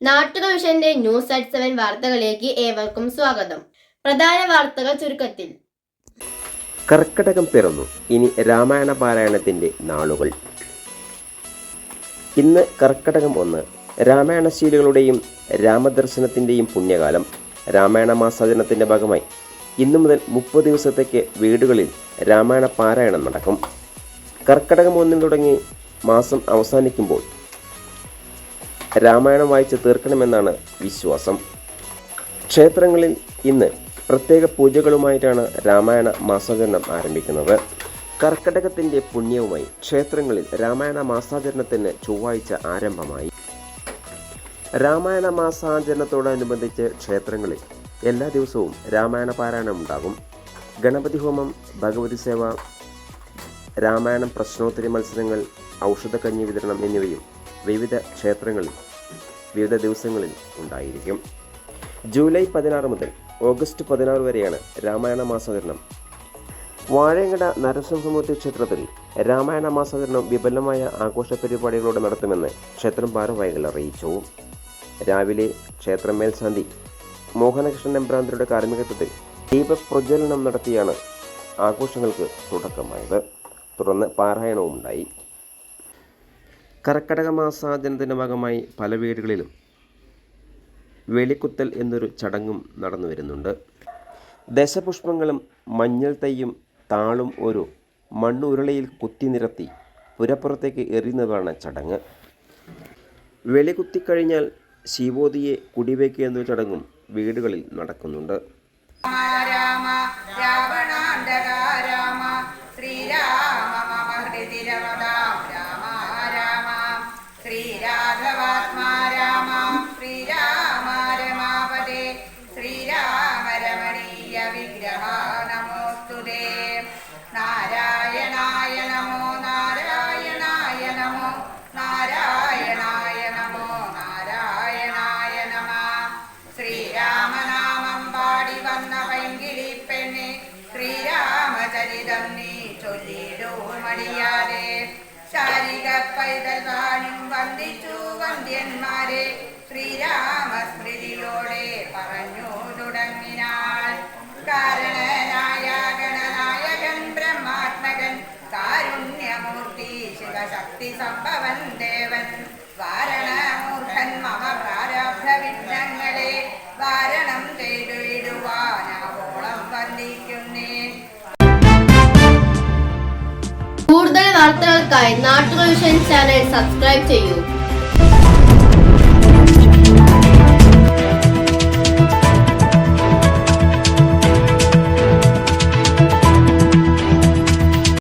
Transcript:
നാട്ടുകൾ വിഷന്റെ news at 7 വാർത്തകളിലേക്ക് ഏവർക്കും സ്വാഗതം. പ്രധാന വാർത്തകൾ ചുരുക്കത്തിൽ. കർക്കിടകം പിറന്നു. ഇനി രാമായണ പാരായണത്തിന്റെ നാളുകൾ. ഇന്ന് കർക്കിടകം 1. രാമായണശീലുകളുടെയും രാമദർശനത്തിന്റെയും പുണ്യകാലം. രാമായണ മാസാചരണത്തിന്റെ ഭാഗമായി ഇന്നു മുതൽ 30 ദിവസത്തേക്ക് വീടുകളിൽ രാമായണ പാരായണം നടക്കും. കർക്കിടകം 1 തുടങ്ങി മാസം അവസാനിക്കുമ്പോൾ രാമായണം വായിച്ച് തീർക്കണമെന്നാണ് വിശ്വാസം. ക്ഷേത്രങ്ങളിൽ ഇന്ന് പ്രത്യേക പൂജകളുമായിട്ടാണ് രാമായണ മാസാചരണം ആരംഭിക്കുന്നത്. കർക്കിടകത്തിൻ്റെ പുണ്യവുമായി ക്ഷേത്രങ്ങളിൽ രാമായണ മാസാചരണത്തിന് ചൊവ്വാഴ്ച ആരംഭമായി. രാമായണ മാസാചരണത്തോടനുബന്ധിച്ച് ക്ഷേത്രങ്ങളിൽ എല്ലാ ദിവസവും രാമായണ പാരായണം ഉണ്ടാകും. ഗണപതി ഹോമം, ഭഗവതി സേവ, രാമായണം പ്രശ്നോത്തരി മത്സരങ്ങൾ, ഔഷധക്കഞ്ഞി വിതരണം എന്നിവയും വിവിധ ക്ഷേത്രങ്ങളിൽ വിവിധ ദിവസങ്ങളിൽ ഉണ്ടായിരിക്കും. ജൂലൈ 16 മുതൽ ഓഗസ്റ്റ് 16 വരെയാണ് രാമായണ മാസാചരണം. വാഴയങ്കട നരസിംഹമൂർത്തി ക്ഷേത്രത്തിൽ രാമായണ മാസാചരണം വിപുലമായ ആഘോഷ പരിപാടികളോടെ നടത്തുമെന്ന് ക്ഷേത്രം ഭാരവാഹികൾ അറിയിച്ചു. രാവിലെ ക്ഷേത്രം മേൽശാന്തി മോഹനകൃഷ്ണൻ എമ്പ്രാന്തരുടെ കാർമ്മികത്വത്തിൽ ദീപപ്രജ്വലനം നടത്തിയാണ് ആഘോഷങ്ങൾക്ക് തുടക്കമായത്. തുടർന്ന് പാരായണവും ഉണ്ടായി. കർക്കിടക മാസാചരണത്തിൻ്റെ ഭാഗമായി പല വീടുകളിലും വെളിക്കുത്തൽ എന്നൊരു ചടങ്ങും നടന്നു വരുന്നുണ്ട്. ദശപുഷ്പങ്ങളും മഞ്ഞൾ തൈയും താളും ഒരു മണ്ണുരുളയിൽ കുത്തി നിരത്തി പുരപ്പുറത്തേക്ക് എറിയുന്നതാണ് ചടങ്ങ്. വെളികുത്തിക്കഴിഞ്ഞാൽ ശിവോതിയെ കുടിവയ്ക്കുക എന്നൊരു ചടങ്ങും വീടുകളിൽ നടക്കുന്നുണ്ട്. നാരായണായ നമോ നാരായണായ നമോ നാരായണായ നമോ നാരായണായ നമ. ശ്രീരാമനാമം പാടി വന്ന പൈങ്കിളി പെണ്ണെ, ശ്രീരാമചരിതം നീ ചൊല്ലിടൂ മടിയാതെ. ശാരിക പൈതൽ താനും വന്ദിച്ചു വന്ദ്യന്മാരെ, ശ്രീരാമസ്മൃതിയോടെ പറഞ്ഞു തുടങ്ങിനാൾ. കാരണനായ ഗണനായകൻ ബ്രഹ്മാത്മകൻ, കാരുണ്യമൂർത്തി ശിവശക്തി സംഭവൻ ദേവൻ, വാരണമൂർഖൻ മമ പ്രാരബ്ധ വിഘ്നങ്ങളെ വാരണം ചെയ്തു വിടുവാനാവോളം വന്ദിക്കുന്നേ. കൂടുതൽ വാർത്തകൾക്കായി നാട്ടുകൾ വിഷൻ ചാനൽ സബ്സ്ക്രൈബ് ചെയ്യൂ.